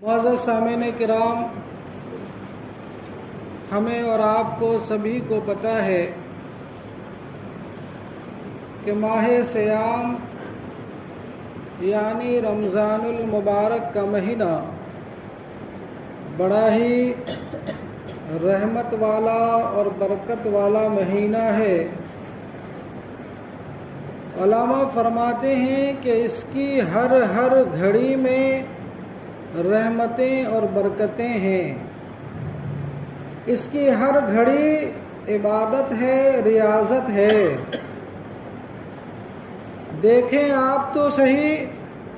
معزز سامعین کرام، ہمیں اور آپ کو سبھی کو پتہ ہے کہ ماہ صیام یعنی رمضان المبارک کا مہینہ بڑا ہی رحمت والا اور برکت والا مہینہ ہے۔ علماء فرماتے ہیں کہ اس کی ہر گھڑی میں رحمتیں اور برکتیں ہیں، اس کی ہر گھڑی عبادت ہے، ریاضت ہے۔ دیکھیں آپ تو صحیح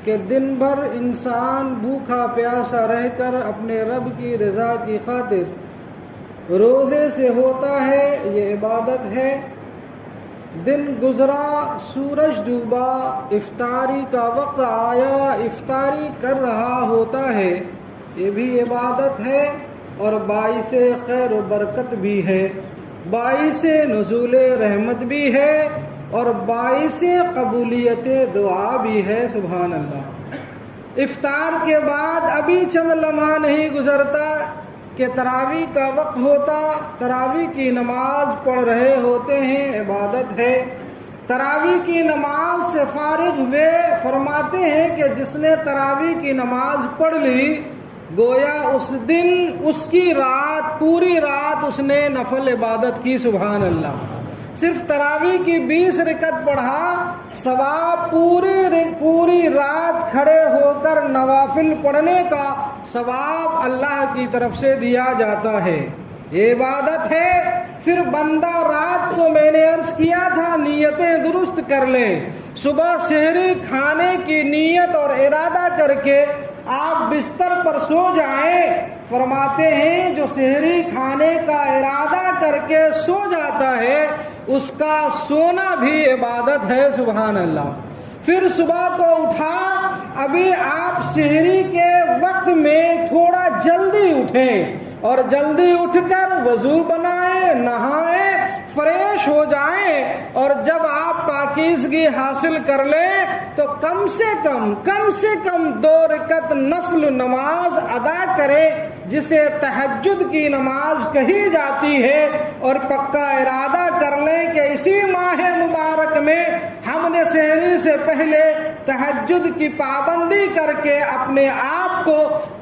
کہ دن بھر انسان بھوکا پیاسا رہ کر اپنے رب کی رضا کی خاطر روزے سے ہوتا ہے، یہ عبادت ہے۔ دن گزرا، سورج ڈوبا، افطاری کا وقت آیا، افطاری کر رہا ہوتا ہے، یہ بھی عبادت ہے اور باعث خیر و برکت بھی ہے، باعث نزول رحمت بھی ہے اور باعث قبولیت دعا بھی ہے۔ سبحان اللہ۔ افطار کے بعد ابھی چند لمحہ نہیں گزرتا کہ تراویح کا وقت ہوتا، تراویح کی نماز پڑھ رہے ہوتے ہیں، عبادت ہے۔ تراویح کی نماز سے فارغ ہوئے فرماتے ہیں کہ جس نے تراویح کی نماز پڑھ لی گویا اس دن، اس کی رات، پوری رات اس نے نفل عبادت کی۔ سبحان اللہ۔ صرف تراویح کی 20 رکعت پڑھا، ثواب پوری رات کھڑے ہو کر نوافل پڑھنے کا ثواب اللہ کی طرف سے دیا جاتا ہے، یہ عبادت ہے۔ پھر بندہ رات کو، میں نے عرض کیا تھا، نیتیں درست کر لیں۔ صبح سحری کھانے کی نیت اور ارادہ کر کے آپ بستر پر سو جائیں۔ فرماتے ہیں جو سحری کھانے کا ارادہ کر کے سو جاتا ہے اس کا سونا بھی عبادت ہے۔ سبحان اللہ۔ پھر صبح کو اٹھا، ابھی آپ سحری کے وقت میں تھوڑا جلدی اٹھیں اور جلدی اٹھ کر وضو بنائیں، نہائیں، فریش ہو جائیں، اور جب آپ پاکیزگی حاصل کر لیں تو کم سے کم 2 رکعت نفل نماز ادا کریں جسے تہجد کی نماز کہی جاتی ہے، اور پکا ارادہ کر لیں کہ اسی ماہ مبارک میں ہم نے سحری سے پہلے تہجد کی پابندی کر کے اپنے آپ کو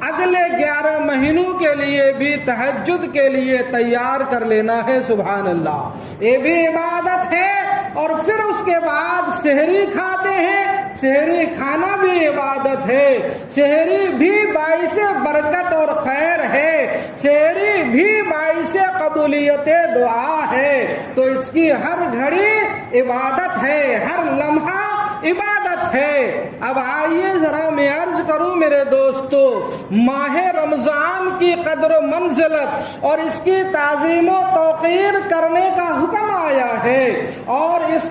اگلے 11 مہینوں کے لیے بھی تہجد کے لیے تیار کر لینا ہے۔ سبحان اللہ، یہ بھی عبادت ہے۔ اور پھر اس کے بعد سحری کھاتے ہیں، سحری کھانا بھی عبادت ہے، سحری بھی باعث برکت اور خیر ہے، سحری بھی باعث قبولیت دعا ہے۔ تو اس کی ہر گھڑی عبادت ہے، ہر لمحہ عبادت ہے۔ اب آئیے ذرا میں عرض کروں میرے دوستو، ماہ رمضان کی قدر و منزلت اور اس کی تعظیم و توقیر کرنے کا حکم آیا ہے، اور اس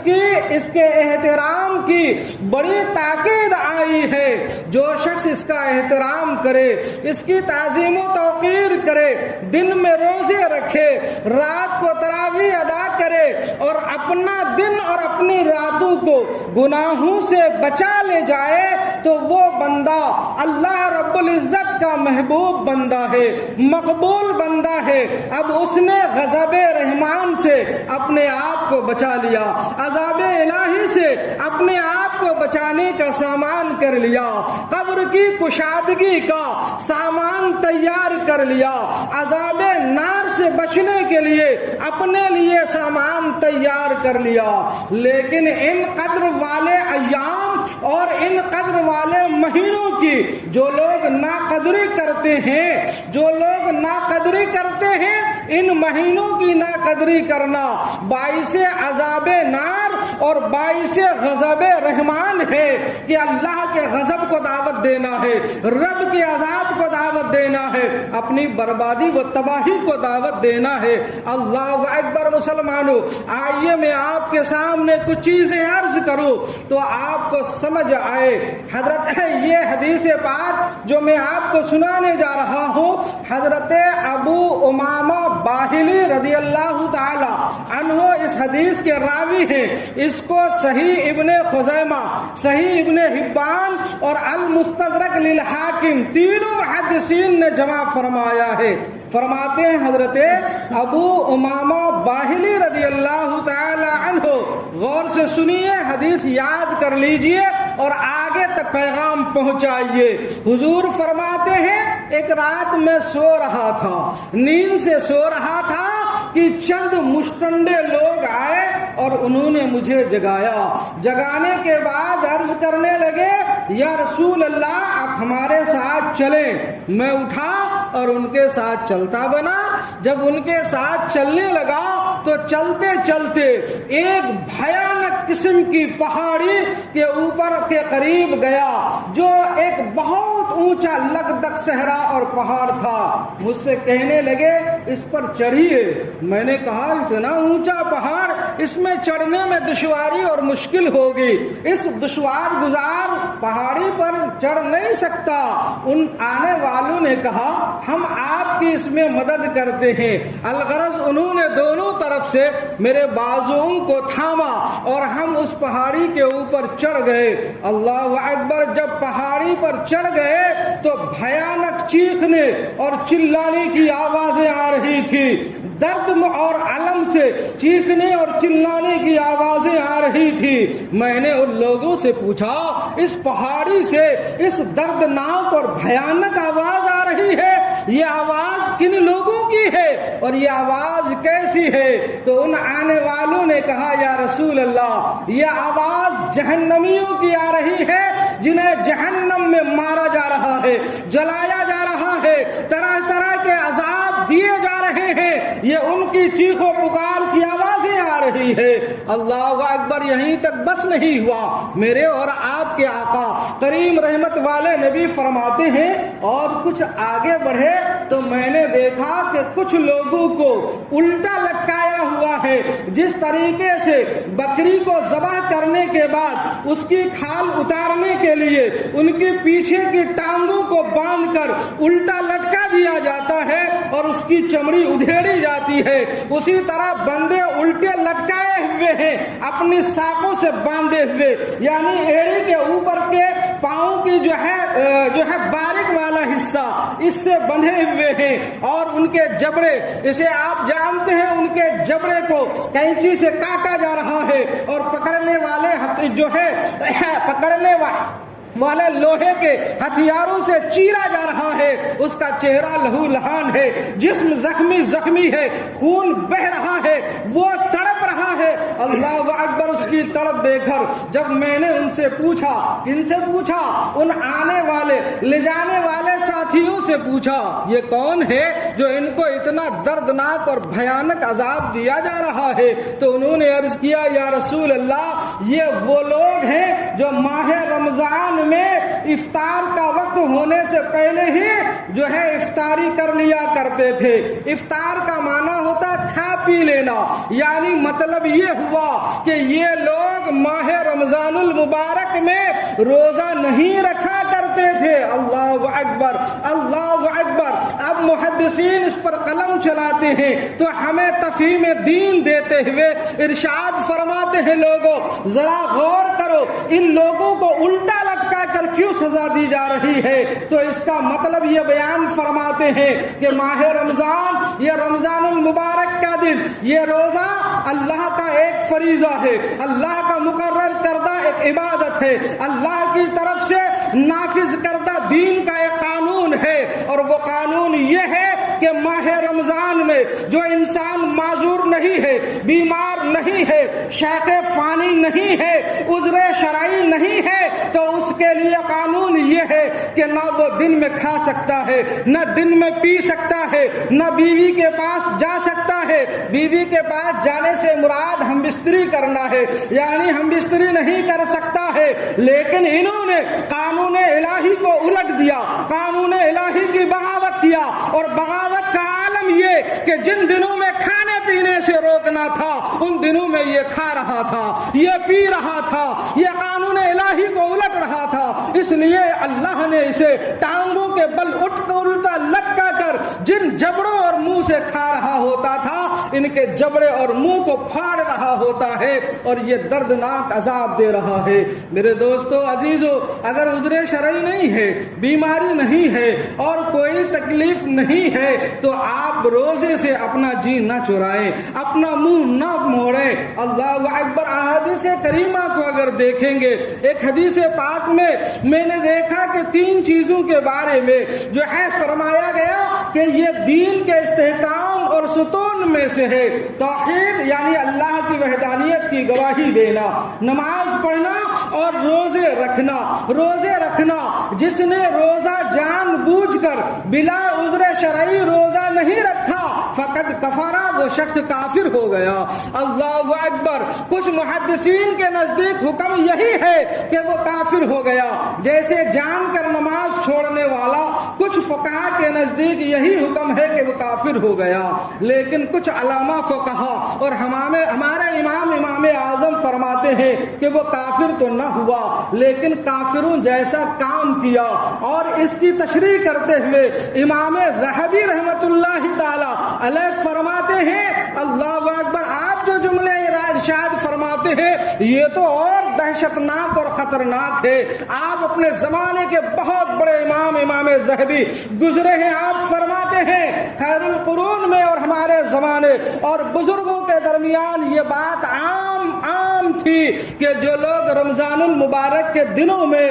کے احترام کی بڑی تاکید آئی ہے۔ جو شخص اس کا احترام کرے، اس کی تعظیم و توقیر کرے، دن میں روزے رکھے، رات کو تراویح ادا کرے اور اپنا دن اور اپنی راتوں کو گناہوں سے بچا لے جائے تو وہ بندہ اللہ رب العزت کا محبوب بندہ ہے، مقبول بندہ ہے۔ اب اس نے غضب رحمان سے اپنے آپ کو بچا لیا، عذاب الہی سے اپنے آپ کو بچانے کا سامان کر لیا، قبر کی کشادگی کا سامان تیار کر لیا، عذاب نار سے بچنے کے لیے اپنے لیے سامان تیار کر لیا۔ لیکن ان قدر والے ایام اور ان قدر والے مہینوں کی جو لوگ ناقدری کرتے ہیں، ان مہینوں کی ناقدری کرنا باعث عذاب نار اور باعث غضب رحمان ہے، کہ اللہ کے غضب کو دعوت دینا ہے، رب کے عذاب کو دعوت دعوت دینا ہے، اپنی بربادی و تباہی کو دعوت دینا ہے۔ اللہ اکبر مسلمانوں، آئیے میں آپ کے سامنے کچھ چیزیں عرض کروں تو آپ کو سمجھ آئے۔ حضرت یہ حدیث پاک جو میں آپ کو سنانے جا رہا ہوں، حضرت ابو امامہ باہلی رضی اللہ تعالی عنہ اس حدیث کے راوی ہیں۔ اس کو صحیح ابن خزیمہ، صحیح ابن حبان اور المستدرک للحاکم تینوں محدثین نے جمع فرمایا ہے۔ فرماتے ہیں حضرت ابو امامہ باہلی رضی اللہ تعالی عنہ، غور سے سنیے، حدیث یاد کر لیجئے اور آگے تک پیغام پہنچائیے۔ حضور فرماتے ہیں ایک رات میں سو رہا تھا، نیند سے سو رہا تھا کہ چند مشتنڈے لوگ آئے اور انہوں نے مجھے جگایا۔ جگانے کے بعد عرض کرنے لگے یا رسول اللہ آپ ہمارے ساتھ چلیں۔ میں اٹھا اور ان کے ساتھ چلتا بنا۔ جب ان کے ساتھ چلنے لگا تو چلتے چلتے ایک بھیانک قسم کی پہاڑی کے اوپر کے قریب گیا جو ایک بہت اونچا لگدگ صحرا اور پہاڑ تھا۔ مجھ سے کہنے لگے اس پر چڑھیے۔ میں نے کہا اتنا اونچا پہاڑ، اس میں چڑھنے میں دشواری اور مشکل ہوگی، اس دشوار گزار پہاڑی پر چڑھ نہیں سکتا۔ ان آنے والوں نے کہا ہم آپ کی اس میں مدد کرتے ہیں۔ الغرض انہوں نے دونوں طرف سے میرے بازوؤں کو تھاما اور ہم اس پہاڑی کے اوپر چڑھ گئے۔ اللہ اکبر، جب پہاڑی پر چڑھ گئے تو بھیانک چیخنے اور چلانے کی آوازیں آ رہی تھی۔ درد اور علم سے چیخنے اور چلانے کی آوازیں آ رہی تھی۔ میں نے ان لوگوں سے پوچھا اس پہاڑی سے اس دردناک اور بھیانک آواز آ رہی ہے، یہ آواز کن لوگوں کی ہے اور یہ آواز کیسی ہے؟ تو ان آنے والوں نے کہا یا رسول اللہ یہ آواز جہنمیوں کی آ رہی ہے جنہیں جہنم میں مارا جا رہا ہے، جلایا جا رہا ہے، طرح طرح کے عذاب دیے جا رہے ہیں، یہ ان کی چیخ و پکار کی آوازیں آ رہی ہے۔ اللہ اکبر، یہیں تک بس نہیں ہوا، میرے اور آپ کے آقا کریم رحمت والے نبی فرماتے ہیں اور کچھ آگے بڑھے تو میں نے دیکھا کہ کچھ لوگوں کو الٹا لٹکایا ہوا ہے، جس طریقے سے بکری کو ذبح کرنے کے بعد اس کی کھال اتارنے کے لیے ان کی پیچھے کی ٹانگوں کو باندھ کر الٹا لٹکا دیا جاتا ہے اور اس کی چمڑی ادھیڑی جاتی ہے، اسی طرح بندے الٹے لٹکائے ہوئے ہیں اپنی ساقوں سے باندھے ہوئے، یعنی ایڑی کے اوپر کے پاؤں کی جو ہے باریک والا حصہ اس سے بندھے ہوئے ہیں اور ان کے جبڑے، اسے آپ جانتے ہیں، ان کے جبڑے کو کینچی سے کاٹا جا رہا ہے اور پکڑنے والے جو ہے پکڑنے والے لوہے کے ہتھیاروں سے چیرا جا رہا ہے، اس کا چہرہ لہو لہان ہے، جسم زخمی ہے، خون بہ رہا ہے، وہ تڑپ رہا ہے۔ اللہ اکبر، اس کی تڑپ دیکھ کر جب میں نے ان سے پوچھا، کن سے پوچھا؟ ان آنے والے لے جانے والے ساتھیوں سے پوچھا یہ کون ہے جو ان کو اتنا دردناک اور بھیانک عذاب دیا جا رہا ہے؟ تو انہوں نے عرض کیا یا رسول اللہ یہ وہ لوگ ہیں جو ماہ رمضان میں افطار کا وقت ہونے سے پہلے ہی جو ہے افطاری کر لیا کرتے تھے۔ افطار کا معنی ہوتا کھا پی لینا، یعنی مطلب یہ ہوا کہ یہ لوگ ماہ رمضان المبارک میں روزہ نہیں رکھا کرتے تھے۔ اللہ اکبر، اللہ اکبر۔ اب محدثین اس پر قلم چلاتے ہیں تو ہمیں تفہیم دین دیتے ہوئے ارشاد فرماتے ہیں لوگوں ذرا غور کرو، ان لوگوں کو الٹا لٹکا کر کیوں سزا دی جا رہی ہے؟ تو اس کا مطلب یہ بیان فرماتے ہیں کہ ماہ رمضان، یہ رمضان المبارک کا دن، یہ روزہ اللہ کا ایک فریضہ ہے، اللہ کا مقرر کردہ ایک عبادت ہے، اللہ کی طرف سے نافذ کردہ دین کا ایک قانون ہے، اور وہ قانون یہ ہے کہ ماہ رمضان میں جو انسان معذور نہیں ہے، بیمار نہیں ہے، شیخ فانی نہیں ہے، عذر شرعی نہیں ہے، تو اس کے لیے قانون یہ ہے کہ نہ وہ دن میں کھا سکتا ہے، نہ دن میں پی سکتا ہے، نہ بیوی کے پاس جا سکتا ہے۔ بیوی کے پاس جانے سے مراد ہم بستری کرنا ہے، یعنی ہم بستری نہیں کر سکتا ہے، لیکن انہوں نے قانون الہی کو الٹ دیا، قانون الہی کی بغاوت کیا، اور بغاوت کا عالم یہ کہ جن دنوں میں کھانے پینے سے روکنا تھا ان دنوں میں یہ کھا رہا تھا، یہ پی رہا تھا، یہ قانون الہی کو الٹ رہا تھا۔ اس لیے اللہ نے اسے ٹانگوں کے بل الٹا لٹکا کر جن جبڑوں اور منہ سے کھا رہا ہوتا تھا ان کے جبڑے اور منہ کو پھاڑ رہا ہوتا ہے اور یہ دردناک عذاب دے رہا ہے۔ میرے دوستو عزیزو، اگر عذر شرعی نہیں ہے، بیماری نہیں ہے اور کوئی تکلیف نہیں ہے تو آپ روزے سے اپنا جی نہ چرائیں، اپنا منہ نہ موڑیں۔ اللہ اکبر۔ احادیث کریمہ کو اگر دیکھیں گے، ایک حدیث پاک میں نے دیکھا کہ 3 چیزوں کے بارے میں جو ہے فرمایا گیا کہ یہ دین کے استحکام اور ستون میں سے ہے۔ توحید یعنی اللہ کی وحدانیت کی گواہی دینا، نماز پڑھنا اور روزے رکھنا۔ روزے رکھنا، جس نے روزہ جان بوجھ کر بلا عذر شرعی روزہ نہیں رکھا فقط کفارہ، وہ شخص کافر ہو گیا۔ اللہ اکبر۔ کچھ محدثین کے نزدیک حکم یہی ہے کہ وہ کافر ہو گیا، جیسے جان کر نماز چھوڑنے والا۔ کچھ فقہا کے نزدیک یہی حکم ہے کہ وہ کافر ہو گیا، لیکن کچھ علماء فقہا اور ہمارا امام اعظم فرماتے ہیں کہ وہ کافر تو نہ ہوا لیکن کافروں جیسا کام کیا۔ اور اس کی تشریح کرتے ہوئے امام ذہبی رحمت اللہ تعالی علیہ فرماتے ہیں، اللہ اکبر، آپ جو جملے ارشاد فرماتے ہیں یہ تو اور دہشتناک اور خطرناک ہے۔ آپ اپنے زمانے کے بہت بڑے امام ذہبی گزرے ہیں۔ آپ فرماتے ہیں خیر القرون میں اور ہمارے زمانے اور بزرگوں کے درمیان یہ بات عام تھی کہ جو لوگ رمضان المبارک کے دنوں میں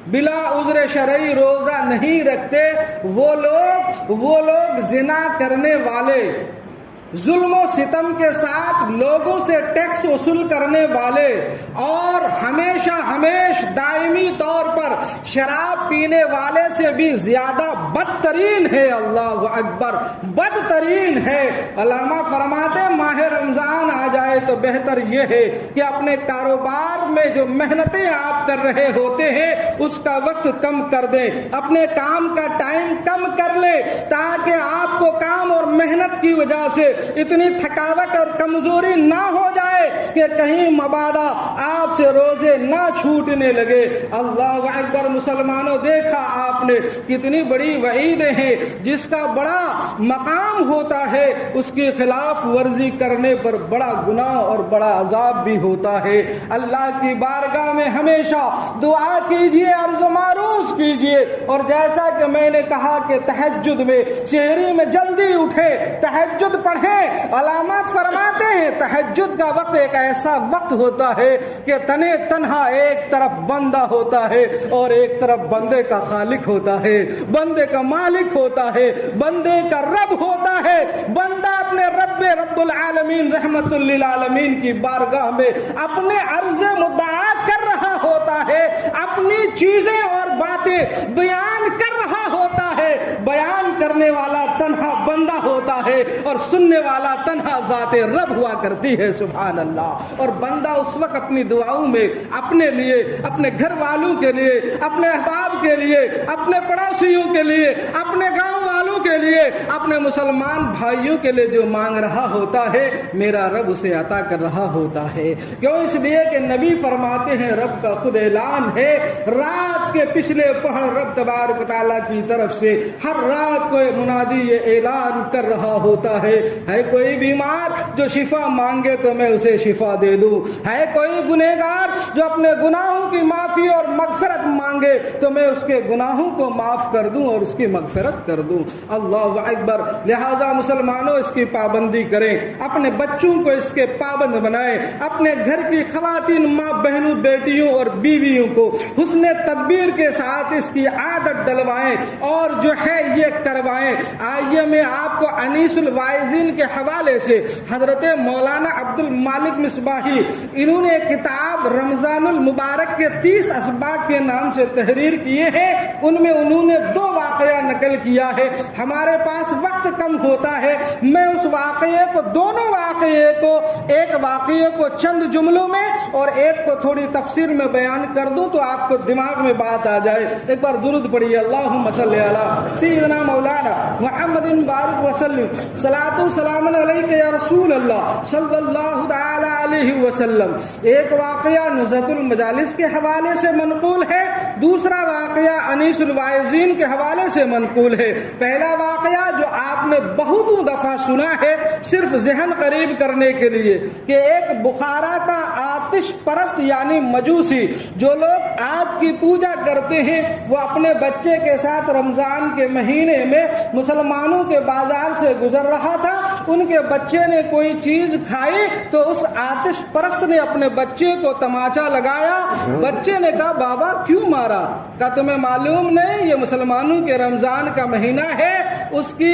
بلا عذر شرعی روزہ نہیں رکھتے وہ لوگ زنا کرنے والے، ظلم و ستم کے ساتھ لوگوں سے ٹیکس وصول کرنے والے اور ہمیشہ دائمی طور پر شراب پینے والے سے بھی زیادہ بدترین ہے۔ اللہ اکبر، بدترین ہے۔ علماء فرماتے ماہ رمضان آ جائے تو بہتر یہ ہے کہ اپنے کاروبار میں جو محنتیں آپ کر رہے ہوتے ہیں اس کا وقت کم کر دیں، اپنے کام کا ٹائم کم کر لیں تاکہ آپ کو کام اور محنت کی وجہ سے اتنی تھکاوٹ اور کمزوری نہ ہو جائے کہ کہیں مبادا آپ سے روزے نہ چھوٹنے لگے۔ اللہ اکبر۔ مسلمانوں، دیکھا آپ نے کتنی بڑی وعیدیں ہیں، جس کا بڑا مقام ہوتا ہے اس کی خلاف ورزی کرنے پر بڑا گناہ اور بڑا عذاب بھی ہوتا ہے۔ اللہ کی بارگاہ میں ہمیشہ دعا کیجئے، عرض و معروض کیجئے، اور جیسا کہ میں نے کہا کہ تہجد میں شہری میں جلدی اٹھے، تہجد پڑھیں۔ علماء فرماتے ہیں تہجد کا وقت ایک ایسا وقت ہوتا ہے کہ تنہا ایک طرف بندہ ہوتا ہے اور ایک طرف بندے کا خالق ہوتا ہے، بندے کا مالک ہوتا ہے، بندے کا رب ہوتا ہے۔ بندہ اپنے رب العالمین رحمت للعالمین کی بارگاہ میں اپنے عرض مدعا کر رہا ہوتا ہے، اپنی چیزیں اور باتیں بیان کر رہا ہوتا ہے۔ بیان کرنے والا تنہا بندہ ہوتا ہے اور سننے والا تنہا ذات رب ہوا کرتی ہے۔ سبحان اللہ۔ اور بندہ اس وقت اپنی دعاؤں میں اپنے لیے، اپنے گھر والوں کے لیے، اپنے احباب کے لیے، اپنے پڑوسیوں کے لیے، اپنے گاؤں والوں کے لیے، اپنے مسلمان بھائیوں کے لیے جو مانگ رہا ہوتا ہے میرا رب اسے عطا کر رہا ہوتا ہے۔ کیوں؟ اس لیے کہ نبی فرماتے ہیں رب کا خود اعلان ہے، رات کے پچھلے پہر رب تبارک و تعالیٰ کی طرف سے ہر رات کو منادی یہ اعلان کر رہا ہوتا ہے کوئی بیمار جو شفا مانگے تو میں اسے شفا دے دوں، ہے کوئی گنہگار جو اپنے گناہوں کی معافی اور مغفرت مانگے تو میں اس کے گناہوں کو معاف کر دوں اور اس کی مغفرت کر دوں۔ اللہ اکبر۔ لہذا مسلمانوں اس کی پابندی کریں، اپنے بچوں کو اس کے پابند بنائیں، اپنے گھر کی خواتین ماں بہنوں بیٹیوں اور بیویوں کو حسن تدبیر کے ساتھ اس کی عادت ڈلوائیں اور جو ہے یہ کروائیں۔ آئیے میں آپ کو انیس الوائزین کے حوالے سے حضرت مولانا عبد المالک مصباحی، انہوں نے کتاب رمضان المبارک کے 30 اسباق کے نام سے تحریر کیے ہیں، ان میں انہوں نے 2 واقعہ نقل کیا ہے. ہمارے پاس وقت کم ہوتا ہے. میں اس واقعے کو, دونوں واقعے کو, ایک واقعے کو چند جملوں میں اور ایک کو تھوڑی تفسیر میں بیان کر دوں تو آپ کو دماغ میں بات آ جائے. ایک بار درود پڑھیے, اللہم صلی علی سیدنا مولانا محمد بارک وسلم. صلاۃ و سلام علیک یا رسول اللہ صلی اللہ تعالی علیہ وسلم. ایک واقعہ نزہۃ المجالس کے حوالے سے منقول ہے, دوسرا واقعہ انیس الواعظین کے حوالے سے منقول ہے. پہلا واقعہ جو آپ نے بہتوں دفعہ سنا ہے, صرف ذہن قریب کرنے کے لیے, کہ ایک بخارا کا آتش پرست یعنی مجوسی, جو لوگ آگ کی پوجا کرتے ہیں, وہ اپنے بچے کے ساتھ رمضان کے مہینے میں مسلمانوں کے بازار سے گزر رہا تھا. ان کے بچے نے کوئی چیز کھائی تو اس آتش پرست نے اپنے بچے کو تماچا لگایا. بچے نے کہا بابا کیوں مارا؟ کہا تمہیں معلوم نہیں یہ مسلمانوں کے رمضان کا مہینہ ہے, اس کی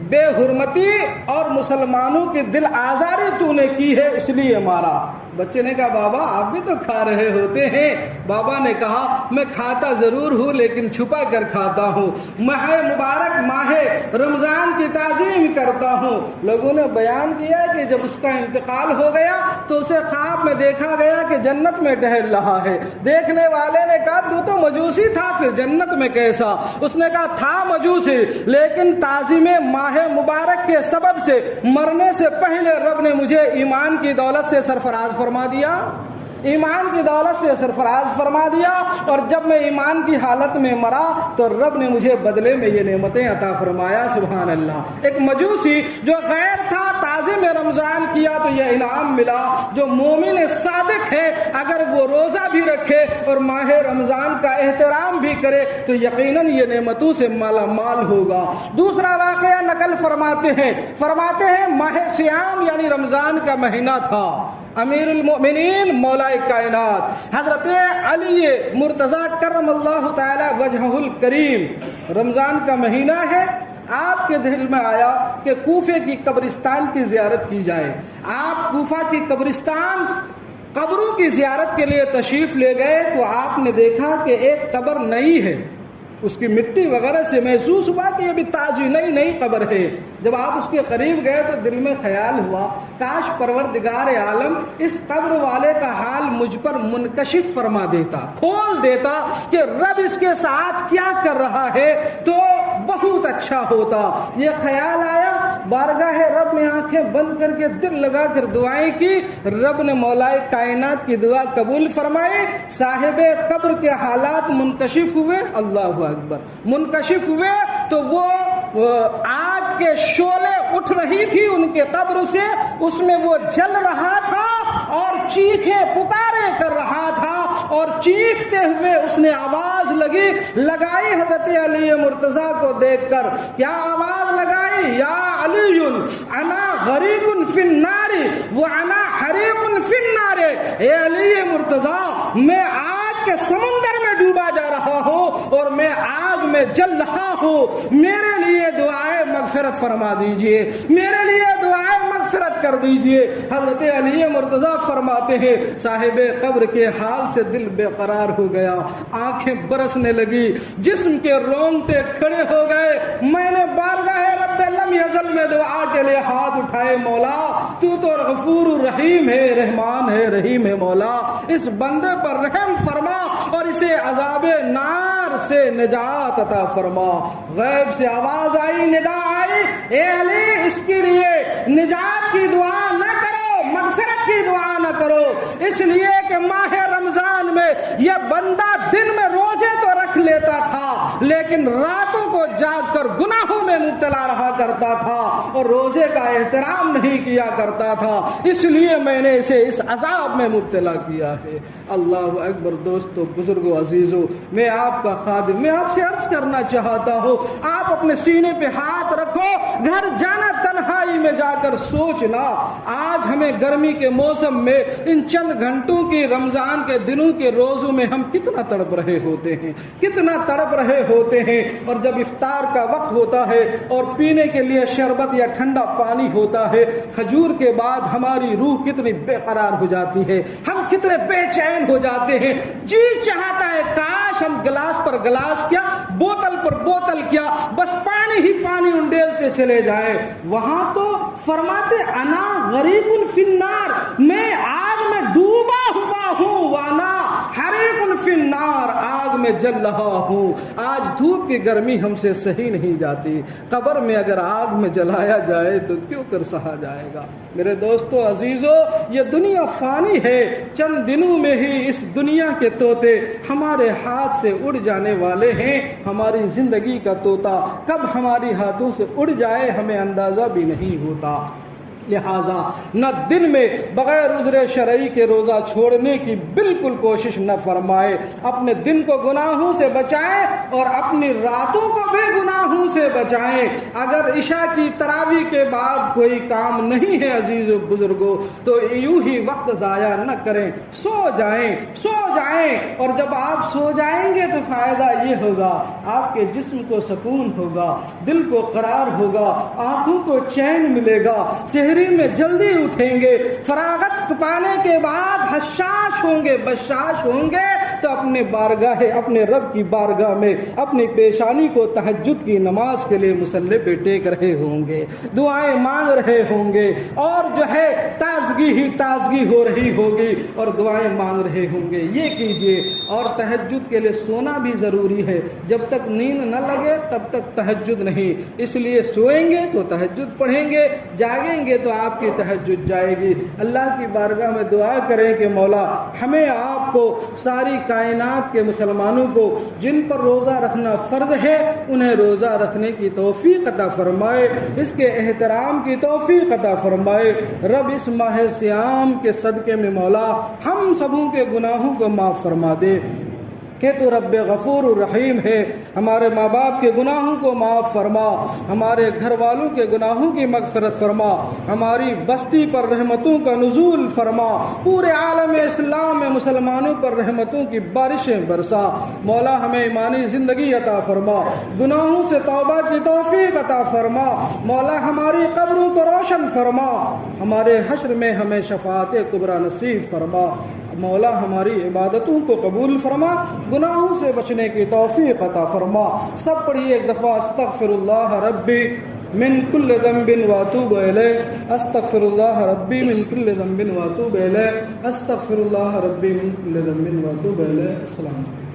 بے حرمتی اور مسلمانوں کی دل آزاری تو نے کی ہے اس لیے مارا. بچے نے کہا بابا آپ بھی تو کھا رہے ہوتے ہیں. بابا نے کہا میں کھاتا ضرور ہوں لیکن چھپا کر کھاتا ہوں, ماہ مبارک ماہ رمضان کی تعظیم کرتا ہوں. لوگوں نے بیان کیا کہ جب اس کا انتقال ہو گیا تو اسے خواب میں دیکھا گیا کہ جنت میں ٹہل رہا ہے. دیکھنے والے نے کہا تو مجوسی تھا, پھر جنت میں کیسا؟ اس نے کہا تھا مجوسی, لیکن تعظیم ماہ مبارک کے سبب سے مرنے سے پہلے رب نے مجھے ایمان کی دولت سے سرفراز فرما دیا, ایمان کی دولت سے سرفراز فرما دیا. اور جب میں ایمان کی حالت میں مرا تو رب نے مجھے بدلے میں یہ نعمتیں عطا فرمایا. سبحان اللہ. ایک مجوسی جو غیر تھا, تعظیم رمضان کیا تو یہ انعام ملا. جو مومن صادق ہے اگر وہ روزہ بھی رکھے اور ماہ رمضان کا احترام بھی کرے تو یقیناً یہ نعمتوں سے مالا مال ہوگا. دوسرا واقعہ نقل فرماتے ہیں ماہ سیام یعنی رمضان کا مہینہ تھا. امیر المؤمنین مولا کائنات حضرت علی مرتضیٰ کرم اللہ تعالی وجہہ الکریم, رمضان کا مہینہ ہے, آپ کے دل میں آیا کہ کوفے کی قبرستان کی زیارت کی جائے. آپ کوفہ کی قبرستان قبروں کی زیارت کے لیے تشریف لے گئے تو آپ نے دیکھا کہ ایک قبر نئی ہے, اس کی مٹی وغیرہ سے محسوس ہوا کہ یہ بھی تازی نئی قبر ہے. جب آپ اس کے قریب گئے تو دل میں خیال ہوا کاش پروردگار عالم اس قبر والے کا حال مجھ پر منکشف فرما دیتا, کھول دیتا کہ رب اس کے ساتھ کیا کر رہا ہے تو بہت اچھا ہوتا. یہ خیال آیا, بارگاہ رب میں آنکھیں بند کر کے دل لگا کر دعائیں کی. رب نے مولا کائنات کی دعا قبول فرمائی. صاحب قبر کے حالات منکشف ہوئے. اللہ اکبر. منکشف ہوئے تو وہ آگ کے شعلے اٹھ رہی تھی ان کے قبر سے, اس میں وہ جل رہا تھا اور چیخیں پکارے کر رہا تھا. اور چیختے ہوئے اس نے آواز لگائی حضرت علی مرتضیٰ کو دیکھ کر. کیا آواز لگائی؟ یا علی انا غریق فی النار وانا حریق فی النار. اے علی مرتضیٰ میں آگ کے سمندر میں ڈوبا جا رہا ہوں اور میں آگ میں جل رہا ہوں, میرے لیے دعائے مغفرت فرما دیجئے, میرے لیے دعائے مغفرت کر دیجئے. حضرت علی مرتضیٰ فرماتے ہیں صاحب قبر کے حال سے دل بے قرار ہو گیا, آنکھیں برسنے لگی, جسم کے رونگٹے کھڑے ہو گئے. میں نے بارگاہ رب لم یزل میں دعا کے لیے ہاتھ اٹھائے, مولا تو غفور رحیم ہے, رحمان ہے, رحیم ہے. مولا اس بندے پر رحم فرما اور اسے عذاب نار سے نجات عطا فرما. غیب سے آواز آئی, ندا آئی, اے علی اس کے لیے نجات کی دعا نہ کرو, مغفرت کی دعا نہ کرو, اس لیے کہ ماہ رمضان میں یہ بندہ دن میں روزے تو رکھ لیتا تھا لیکن راتوں کو جاگ کر گناہوں میں مبتلا رہا کرتا تھا اور روزے کا احترام نہیں کیا کرتا تھا, اس لیے میں نے اسے اس عذاب میں مبتلا کیا ہے. اللہ اکبر. دوستو, بزرگوں, عزیزوں, میں آپ کا خادم, میں آپ سے عرض کرنا چاہتا ہوں, آپ اپنے سینے پہ ہاتھ رکھو, گھر جانا تنہائی میں جا کر سوچنا آج ہمیں گرمی کے موسم میں ان چند گھنٹوں کی رمضان کے دنوں کے روزوں میں ہم کتنا تڑپ رہے ہوتے ہیں, کتنا تڑپ رہے ہوتے ہیں. اور جب افطار کا وقت ہوتا ہے ہے اور پینے کے لیے شربت یا ٹھنڈا پانی ہوتا ہے، کھجور کے بعد ہماری روح کتنی بے قرار ہو جاتی ہے، ہم کتنے بے چین ہو جاتے ہیں، جی چاہتا ہے کاش ہم گلاس پر گلاس کیا، بوتل پر بوتل کیا، بس پانی ہی پانی انڈیلتے چلے جائیں۔ وہاں تو فرماتے انا غریب فی النار، میں آگ میں ڈوبا ہوا ہوں، وانا حریق فی النار، آگ میں جل رہا ہوں۔ آج دھوپ کی گرمی ہم سے سہی نہیں جاتی، قبر میں اگر آگ میں جلایا جائے تو کیوں کر سہا جائے گا۔ میرے دوستو عزیزو، یہ دنیا فانی ہے، چند دنوں میں ہی اس دنیا کے طوطے ہمارے ہاتھ سے اڑ جانے والے ہیں۔ ہماری زندگی کا طوطا کب ہماری ہاتھوں سے اڑ جائے ہمیں اندازہ بھی نہیں ہوتا۔ لہذا نہ دن میں بغیر عذر شرعی کے روزہ چھوڑنے کی بالکل کوشش نہ فرمائے، اپنے دن کو گناہوں سے بچائیں اور اپنی راتوں کو بھی گناہوں سے بچائیں۔ اگر عشاء کی تراویح کے بعد کوئی کام نہیں ہے عزیز و بزرگوں تو یوں ہی وقت ضائع نہ کریں، سو جائیں اور جب آپ سو جائیں گے تو فائدہ یہ ہوگا، آپ کے جسم کو سکون ہوگا، دل کو قرار ہوگا، آنکھوں کو چین ملے گا، سحری میں جلدی اٹھیں گے، فراغت پانے کے بعد حشاش ہوں گے، بشاش ہوں گے تو اپنے رب کی بارگاہ میں اپنی پیشانی کو تہجد کی نماز کے لیے مصلی پہ ٹیک رہے ہوں گے، دعائیں مانگ رہے ہوں گے اور جو ہے تازگی ہو رہی ہوگی اور دعائیں مانگ رہے ہوں گے۔ یہ کیجئے، اور تہجد کے لیے سونا بھی ضروری ہے، جب تک نیند نہ لگے تب تک تہجد نہیں، اس لیے سوئیں گے تو تہجد پڑھیں گے، جاگیں گے تو آپ کی تہجد جائے گی۔ اللہ کی بارگاہ میں دعا کریں کہ مولا ہمیں آپ کو ساری کائنات کے مسلمانوں کو جن پر روزہ رکھنا فرض ہے انہیں روزہ رکھنے کی توفیق عطا فرمائے، اس کے احترام کی توفیق عطا فرمائے۔ رب اس ماہ صیام کے صدقے میں مولا ہم سبوں کے گناہوں کو معاف فرما دے کہ تو رب غفور الرحیم ہے، ہمارے ماں باپ کے گناہوں کو معاف فرما، ہمارے گھر والوں کے گناہوں کی مغفرت فرما، ہماری بستی پر رحمتوں کا نزول فرما، پورے عالم اسلام میں مسلمانوں پر رحمتوں کی بارشیں برسا۔ مولا ہمیں ایمانی زندگی عطا فرما، گناہوں سے توبہ کی توفیق عطا فرما، مولا ہماری قبروں کو روشن فرما، ہمارے حشر میں ہمیں شفاعت کبریٰ نصیب فرما، مولا ہماری عبادتوں کو قبول فرما، گناہوں سے بچنے کی توفیق عطا فرما۔ سب پڑھیے ایک دفعہ استغفر اللہ ربی من کل ذنب واتوب الیہ، استغفر اللہ ربی من کل ذنب واتوب الیہ، استغفر اللہ ربی من کل ذنب واتوب الیہ۔ السلام علیکم۔